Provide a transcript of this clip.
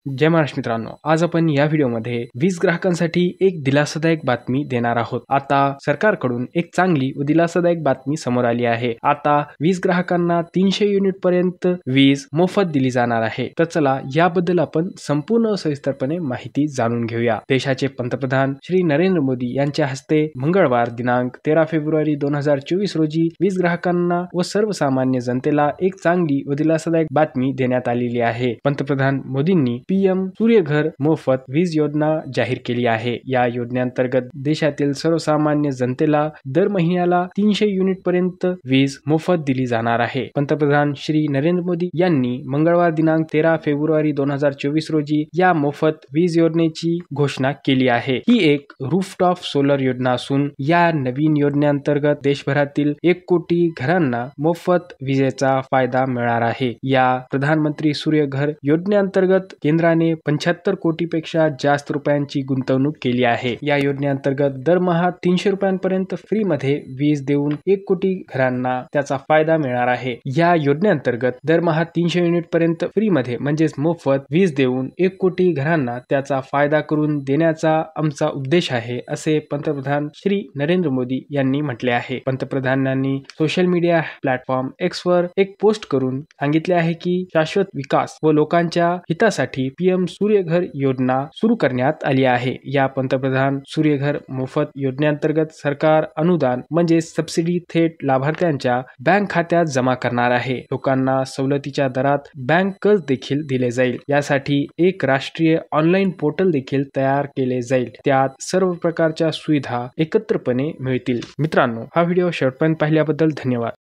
जय महाराष्ट्र मित्रांनो, आज आपण या व्हिडिओमध्ये वीज ग्राहकांसाठी एक दिलासादायक बातमी देणार आहोत। आता सरकारकडून एक चांगली व दिलासादायक बातमी समोर आली आहे। आता वीज ग्राहकांना 300 युनिट पर्यंत वीज मोफत दिली जाणार आहे। तर चला याबद्दल आपण संपूर्ण सविस्तरपणे माहिती जाणून घेऊया। देशाचे पंतप्रधान श्री नरेंद्र मोदी यांच्या हस्ते मंगळवार दिनांक 13 फेब्रुवारी 2024 रोजी वीज ग्राहकांना व सर्वसामान्य जनतेला एक चांगली व दिलासादायक बातमी देण्यात आलेली आहे। पंतप्रधान मोदींनी पीएम सूर्यघर मोफत वीज योजना जाहीर केली आहे। या योजनेअंतर्गत देशातील सर्वसामान्य जनतेला दर महिन्याला 300 युनिट पर्यंत वीज मोफत दिली जाणार आहे। पंतप्रधान श्री नरेंद्र मोदी यांनी मंगळवार दिनांक 13 फेब्रुवारी 2024 रोजी या मोफत वीज योजनेची घोषणा केली आहे। ही एक रूफटॉप सोलर योजना असून या नवीन योजनेअंतर्गत देशभरातील 1 कोटी घरांना मोफत विजेचा फायदा मिळणार आहे। या प्रधानमंत्री सूर्यघर योजनेअंतर्गत केंद्राने 75 कोटीपेक्षा जास्त रुपयांची गुंतवणूक केली आहे। या योजनेअंतर्गत दरमहा 300 रुपयांपर्यंत फ्री मध्ये वीज देऊन 1 कोटी घरांना त्याचा फायदा मिळणार आहे। या योजनेअंतर्गत दरमहा 300 युनिट पर्यंत फ्री मध्ये म्हणजेच मोफत वीज देऊन 1 कोटी घरांना त्याचा फायदा करून देण्याचा आमचा उद्देश आहे, असे पंतप्रधान श्री नरेंद्र मोदी यांनी म्हटले आहे। पंतप्रधानांनी सोशल मीडिया प्लॅटफॉर्म एक्स वर एक पोस्ट करून सांगितले आहे की शाश्वत विकास व लोकांच्या हितासाठी पीएम सूर्यघर योजना सुरू करण्यात आली आहे। या पंतप्रधान सूर्यघर मोफत योजनेअंतर्गत सरकार अनुदान म्हणजे सबसिडी थेट लाभार्थ्यांच्या बँक खात्यात जमा करणार आहे। लोकांना सवलतीच्या दरात बँक कर्ज देखील दिले जाईल। यासाठी एक राष्ट्रीय ऑनलाईन पोर्टल देखील तयार केले जाईल। त्यात सर्व प्रकारच्या सुविधा एकत्रपणे मिळतील। मित्रांनो, हा व्हिडिओ शेवटपर्यंत पाहिल्याबद्दल धन्यवाद।